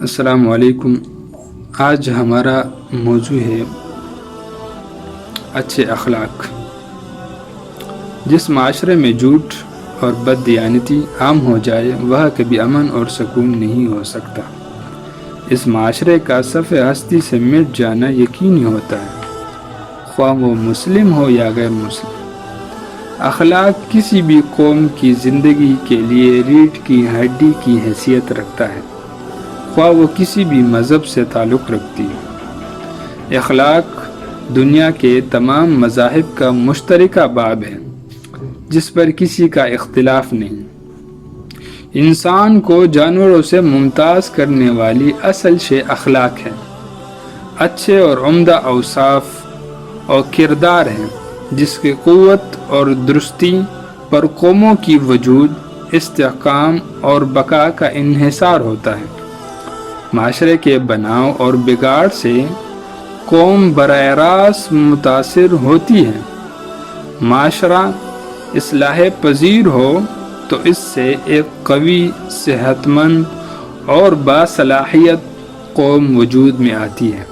السلام علیکم۔ آج ہمارا موضوع ہے اچھے اخلاق۔ جس معاشرے میں جھوٹ اور بددیانتی عام ہو جائے وہ کبھی امن اور سکون نہیں ہو سکتا۔ اس معاشرے کا صف ہستی سے مٹ جانا یقینی ہوتا ہے، خواہ وہ مسلم ہو یا غیر مسلم۔ اخلاق کسی بھی قوم کی زندگی کے لیے ریڑھ کی ہڈی کی حیثیت رکھتا ہے، خواہ وہ کسی بھی مذہب سے تعلق رکھتی ہے۔ اخلاق دنیا کے تمام مذاہب کا مشترکہ باب ہے جس پر کسی کا اختلاف نہیں۔ انسان کو جانوروں سے ممتاز کرنے والی اصل شے اخلاق ہے۔ اچھے اور عمدہ اوصاف اور کردار ہیں جس کی قوت اور درستی پر قوموں کی وجود، استحکام اور بقا کا انحصار ہوتا ہے۔ معاشرے کے بناؤ اور بگاڑ سے قوم براہ راست متاثر ہوتی ہے۔ معاشرہ اصلاح پذیر ہو تو اس سے ایک قوی، صحت مند اور باصلاحیت قوم وجود میں آتی ہے،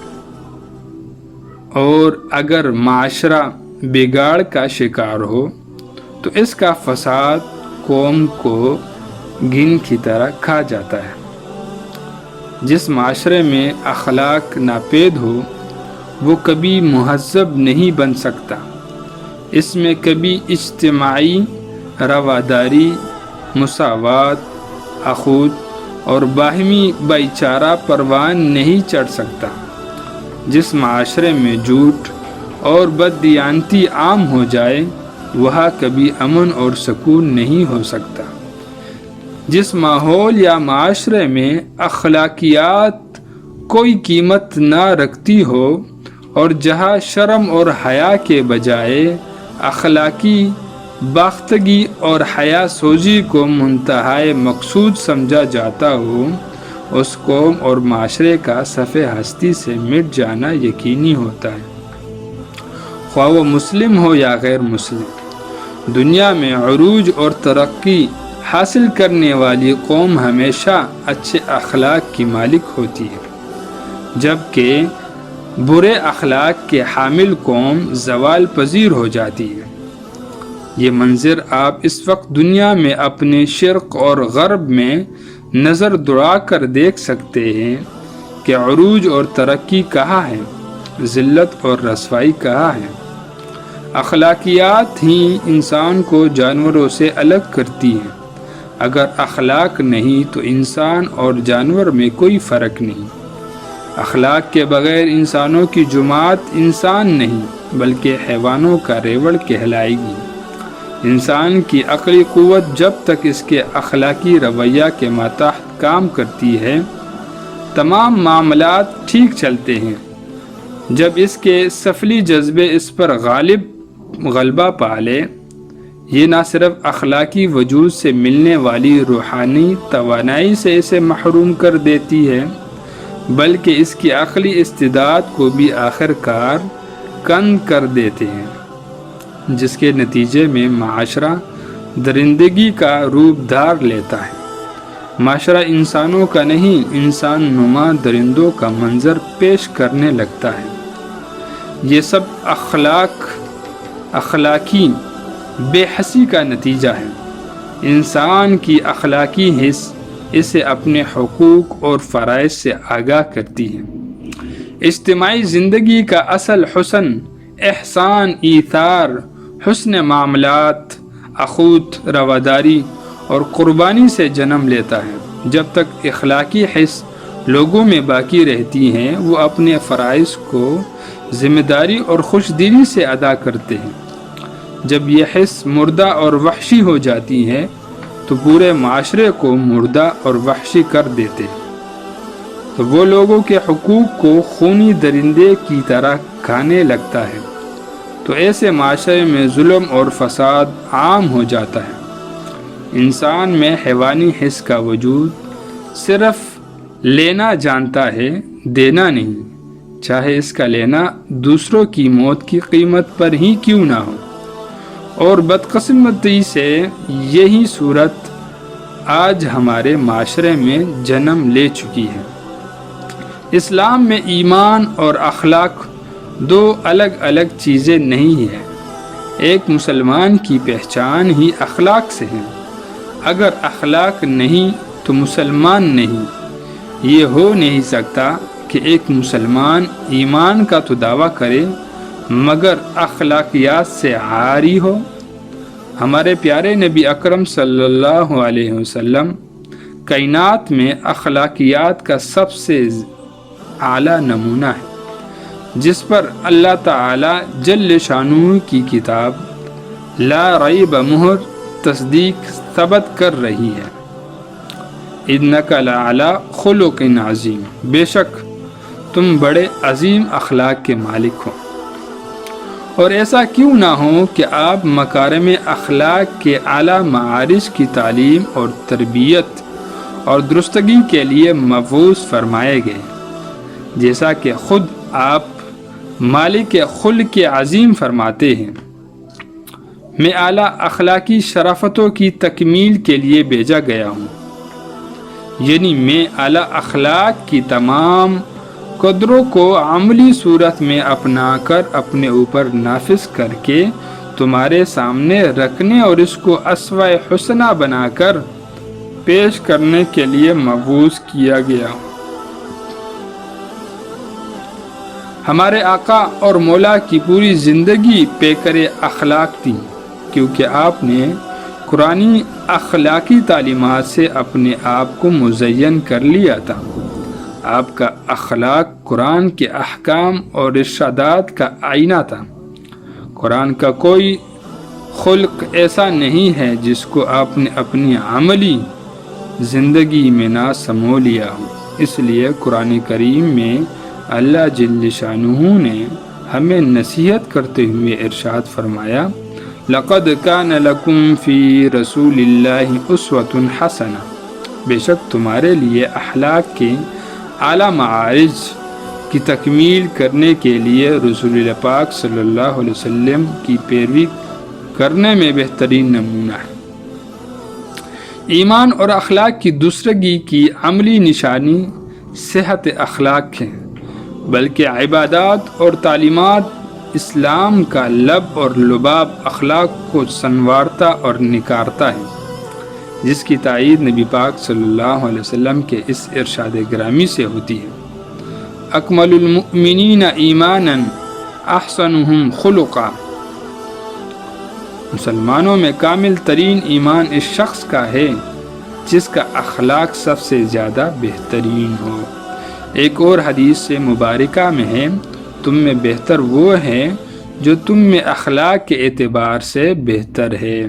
اور اگر معاشرہ بگاڑ کا شکار ہو تو اس کا فساد قوم کو گن کی طرح کھا جاتا ہے۔ جس معاشرے میں اخلاق ناپید ہو وہ کبھی مہذب نہیں بن سکتا۔ اس میں کبھی اجتماعی رواداری، مساوات، اخوت اور باہمی بھائی چارہ پروان نہیں چڑھ سکتا۔ جس معاشرے میں جھوٹ اور بددیانتی عام ہو جائے وہاں کبھی امن اور سکون نہیں ہو سکتا۔ جس ماحول یا معاشرے میں اخلاقیات کوئی قیمت نہ رکھتی ہو اور جہاں شرم اور حیا کے بجائے اخلاقی باختگی اور حیا سوزی کو منتہائی مقصود سمجھا جاتا ہو، اس قوم اور معاشرے کا صف ہستی سے مٹ جانا یقینی ہوتا ہے، خواہ وہ مسلم ہو یا غیر مسلم۔ دنیا میں عروج اور ترقی حاصل کرنے والی قوم ہمیشہ اچھے اخلاق کی مالک ہوتی ہے، جبکہ برے اخلاق کے حامل قوم زوال پذیر ہو جاتی ہے۔ یہ منظر آپ اس وقت دنیا میں اپنے شرق اور غرب میں نظر دوڑا کر دیکھ سکتے ہیں کہ عروج اور ترقی کہاں ہے، ذلت اور رسوائی کہاں ہے۔ اخلاقیات ہی انسان کو جانوروں سے الگ کرتی ہیں۔ اگر اخلاق نہیں تو انسان اور جانور میں کوئی فرق نہیں۔ اخلاق کے بغیر انسانوں کی جماعت انسان نہیں بلکہ حیوانوں کا ریوڑ کہلائے گی۔ انسان کی عقلی قوت جب تک اس کے اخلاقی رویہ کے ماتحت کام کرتی ہے تمام معاملات ٹھیک چلتے ہیں۔ جب اس کے سفلی جذبے اس پر غلبہ پا لے، یہ نہ صرف اخلاقی وجود سے ملنے والی روحانی توانائی سے اسے محروم کر دیتی ہے بلکہ اس کی عقلی استعداد کو بھی آخر کار کند کر دیتے ہیں، جس کے نتیجے میں معاشرہ درندگی کا روپ دھار لیتا ہے۔ معاشرہ انسانوں کا نہیں، انسان نما درندوں کا منظر پیش کرنے لگتا ہے۔ یہ سب اخلاقی بے حسی کا نتیجہ ہے۔ انسان کی اخلاقی حس اسے اپنے حقوق اور فرائض سے آگاہ کرتی ہے۔ اجتماعی زندگی کا اصل حسن احسان، ایثار، حسن معاملات، اخوت، رواداری اور قربانی سے جنم لیتا ہے۔ جب تک اخلاقی حس لوگوں میں باقی رہتی ہیں وہ اپنے فرائض کو ذمہ داری اور خوش دلی سے ادا کرتے ہیں۔ جب یہ حس مردہ اور وحشی ہو جاتی ہے تو پورے معاشرے کو مردہ اور وحشی کر دیتے ہیں، تو وہ لوگوں کے حقوق کو خونی درندے کی طرح کھانے لگتا ہے، تو ایسے معاشرے میں ظلم اور فساد عام ہو جاتا ہے۔ انسان میں حیوانی حس کا وجود صرف لینا جانتا ہے، دینا نہیں، چاہے اس کا لینا دوسروں کی موت کی قیمت پر ہی کیوں نہ ہو۔ اور بدقسمتی سے یہی صورت آج ہمارے معاشرے میں جنم لے چکی ہے۔ اسلام میں ایمان اور اخلاق دو الگ الگ چیزیں نہیں ہیں۔ ایک مسلمان کی پہچان ہی اخلاق سے ہے۔ اگر اخلاق نہیں تو مسلمان نہیں۔ یہ ہو نہیں سکتا کہ ایک مسلمان ایمان کا تو دعویٰ کرے مگر اخلاقیات سے عاری ہو۔ ہمارے پیارے نبی اکرم صلی اللہ علیہ وسلم کائنات میں اخلاقیات کا سب سے اعلیٰ نمونہ ہے، جس پر اللہ تعالی جل شانہ کی کتاب لا ریب مہر تصدیق ثبت کر رہی ہے۔ انک لعلی خلق عظیم، بے شک تم بڑے عظیم اخلاق کے مالک ہو۔ اور ایسا کیوں نہ ہو کہ آپ مکارم اخلاق کے اعلیٰ معارج کی تعلیم اور تربیت اور درستگی کے لیے مبعوث فرمائے گئے، جیسا کہ خود آپ مالک خلق عظیم فرماتے ہیں، میں اعلیٰ اخلاقی شرافتوں کی تکمیل کے لیے بھیجا گیا ہوں، یعنی میں اعلیٰ اخلاق کی تمام قدروں کو عملی صورت میں اپنا کر اپنے اوپر نافذ کر کے تمہارے سامنے رکھنے اور اس کو اسوہ حسنہ بنا کر پیش کرنے کے لیے مبعوث کیا گیا ہوں۔ ہمارے آقا اور مولا کی پوری زندگی پیکر اخلاق تھی، کیونکہ آپ نے قرآنی اخلاقی تعلیمات سے اپنے آپ کو مزین کر لیا تھا۔ آپ کا اخلاق قرآن کے احکام اور ارشادات کا آئینہ تھا۔ قرآن کا کوئی خلق ایسا نہیں ہے جس کو آپ نے اپنی عملی زندگی میں نہ سمو لیا ہو۔ اس لیے قرآن کریم میں اللہ جل شانہ نے ہمیں نصیحت کرتے ہوئے ارشاد فرمایا، لقد کان لکم فی رسول اللہ اسوۃ حسنہ، بے شک تمہارے لیے اخلاق کے اعلیٰ معارج کی تکمیل کرنے کے لیے رسول اللہ پاک صلی اللہ علیہ وسلم کی پیروی کرنے میں بہترین نمونہ ہے۔ ایمان اور اخلاق کی دوسرگی کی عملی نشانی صحت اخلاق ہے، بلکہ عبادات اور تعلیمات اسلام کا لب اور لباب اخلاق کو سنوارتا اور نکارتا ہے، جس کی تائید نبی پاک صلی اللہ علیہ وسلم کے اس ارشاد گرامی سے ہوتی ہے، اکمل المؤمنین ایمانا احسنہم خلقا، مسلمانوں میں کامل ترین ایمان اس شخص کا ہے جس کا اخلاق سب سے زیادہ بہترین ہو۔ ایک اور حدیث سے مبارکہ میں ہے، تم میں بہتر وہ ہے جو تم میں اخلاق کے اعتبار سے بہتر ہے۔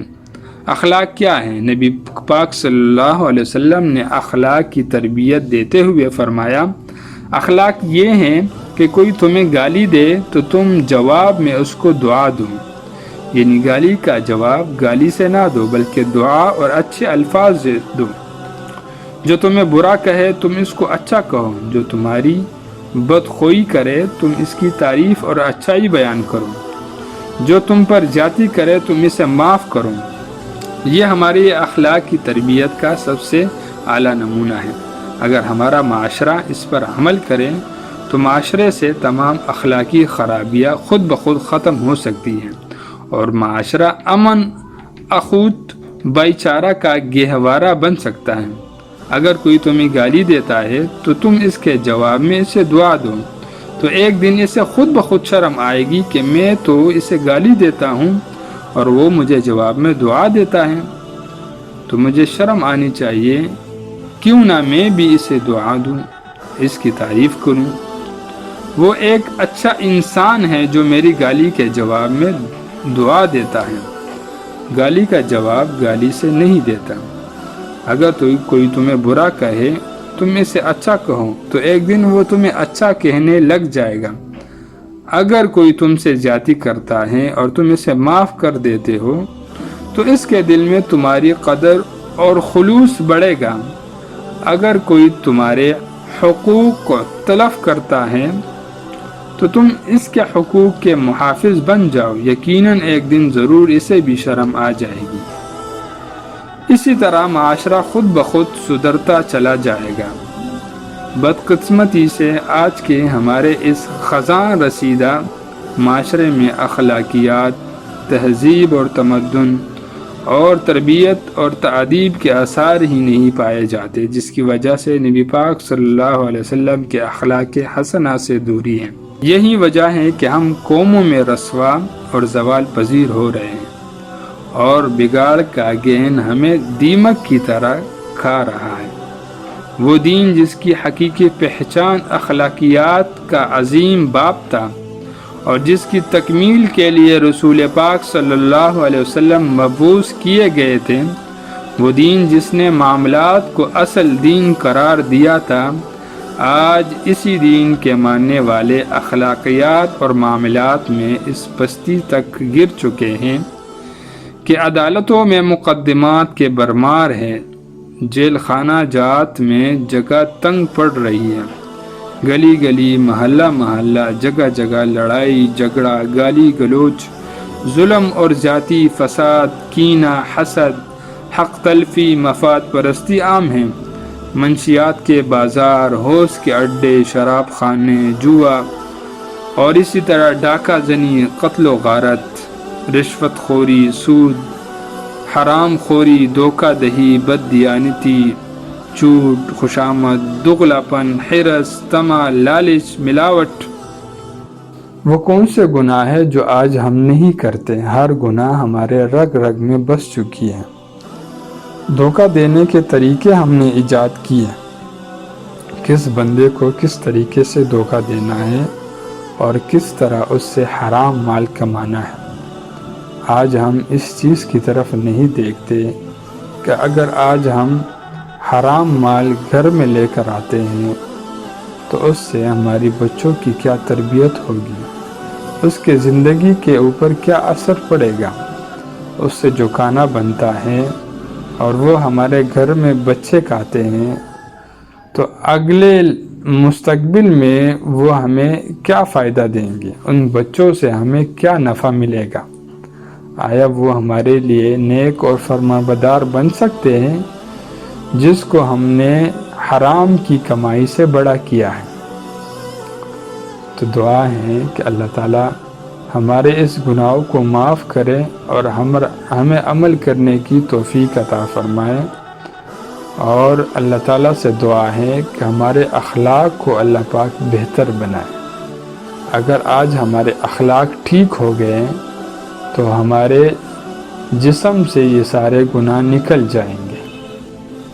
اخلاق کیا ہے؟ نبی پاک صلی اللہ علیہ وسلم نے اخلاق کی تربیت دیتے ہوئے فرمایا، اخلاق یہ ہیں کہ کوئی تمہیں گالی دے تو تم جواب میں اس کو دعا دو، یعنی گالی کا جواب گالی سے نہ دو بلکہ دعا اور اچھے الفاظ سے دو۔ جو تمہیں برا کہے تم اس کو اچھا کہو، جو تمہاری بدخوئی کرے تم اس کی تعریف اور اچھائی بیان کرو، جو تم پر زیادتی کرے تم اسے معاف کرو۔ یہ ہماری اخلاق کی تربیت کا سب سے اعلیٰ نمونہ ہے۔ اگر ہمارا معاشرہ اس پر عمل کرے تو معاشرے سے تمام اخلاقی خرابیاں خود بخود ختم ہو سکتی ہیں اور معاشرہ امن اخوت بھائی چارہ کا گہوارہ بن سکتا ہے۔ اگر کوئی تمہیں گالی دیتا ہے تو تم اس کے جواب میں اسے دعا دو، تو ایک دن اسے خود بخود شرم آئے گی کہ میں تو اسے گالی دیتا ہوں اور وہ مجھے جواب میں دعا دیتا ہے، تو مجھے شرم آنی چاہیے، کیوں نہ میں بھی اسے دعا دوں، اس کی تعریف کروں۔ وہ ایک اچھا انسان ہے جو میری گالی کے جواب میں دعا دیتا ہے، گالی کا جواب گالی سے نہیں دیتا۔ اگر کوئی تمہیں برا کہے تم اسے اچھا کہو، تو ایک دن وہ تمہیں اچھا کہنے لگ جائے گا۔ اگر کوئی تم سے زیادتی کرتا ہے اور تم اسے معاف کر دیتے ہو تو اس کے دل میں تمہاری قدر اور خلوص بڑھے گا۔ اگر کوئی تمہارے حقوق کو تلف کرتا ہے تو تم اس کے حقوق کے محافظ بن جاؤ، یقیناً ایک دن ضرور اسے بھی شرم آ جائے گی۔ اسی طرح معاشرہ خود بخود سدھرتا چلا جائے گا۔ بدقسمتی سے آج کے ہمارے اس خزاں رسیدہ معاشرے میں اخلاقیات، تہذیب اور تمدن اور تربیت اور تعدیب کے آثار ہی نہیں پائے جاتے، جس کی وجہ سے نبی پاک صلی اللہ علیہ وسلم کے اخلاق حسنہ سے دوری ہے۔ یہی وجہ ہے کہ ہم قوموں میں رسوا اور زوال پذیر ہو رہے ہیں، اور بگاڑ کا گہن ہمیں دیمک کی طرح کھا رہا ہے۔ وہ دین جس کی حقیقی پہچان اخلاقیات کا عظیم باب تھا، اور جس کی تکمیل کے لیے رسول پاک صلی اللہ علیہ وسلم مبعوث کیے گئے تھے، وہ دین جس نے معاملات کو اصل دین قرار دیا تھا، آج اسی دین کے ماننے والے اخلاقیات اور معاملات میں اس پستی تک گر چکے ہیں کہ عدالتوں میں مقدمات کے برمار ہے، جیل خانہ جات میں جگہ تنگ پڑ رہی ہے، گلی گلی محلہ محلہ جگہ جگہ لڑائی جھگڑا، گالی گلوچ، ظلم اور ذاتی فساد، کینہ، حسد، حق تلفی، مفاد پرستی عام ہیں، منشیات کے بازار، ہوش کے اڈے، شراب خانے، جوا اور اسی طرح ڈاکہ زنی، قتل و غارت، رشوت خوری، سود، حرام خوری، دھوکہ دہی، بددیانتی، جھوٹ، خوشامد، دغلاپن، حرص، طمع، لالچ، ملاوٹ۔ وہ کون سے گناہ ہیں جو آج ہم نہیں کرتے؟ ہر گناہ ہمارے رگ رگ میں بس چکی ہے۔ دھوکہ دینے کے طریقے ہم نے ایجاد کیے، کس بندے کو کس طریقے سے دھوکہ دینا ہے اور کس طرح اس سے حرام مال کمانا ہے۔ آج ہم اس چیز کی طرف نہیں دیکھتے کہ اگر آج ہم حرام مال گھر میں لے کر آتے ہیں تو اس سے ہماری بچوں کی کیا تربیت ہوگی، اس کے زندگی کے اوپر کیا اثر پڑے گا۔ اس سے جو کھانا بنتا ہے اور وہ ہمارے گھر میں بچے کھاتے ہیں تو اگلے مستقبل میں وہ ہمیں کیا فائدہ دیں گے، ان بچوں سے ہمیں کیا نفع ملے گا۔ آیا وہ ہمارے لیے نیک اور فرمانبردار بن سکتے ہیں جس کو ہم نے حرام کی کمائی سے بڑا کیا ہے؟ تو دعا ہے کہ اللہ تعالیٰ ہمارے اس گناہوں کو معاف کرے اور ہمیں عمل کرنے کی توفیق عطا فرمائے، اور اللہ تعالیٰ سے دعا ہے کہ ہمارے اخلاق کو اللہ پاک بہتر بنائے۔ اگر آج ہمارے اخلاق ٹھیک ہو گئے تو ہمارے جسم سے یہ سارے گناہ نکل جائیں گے۔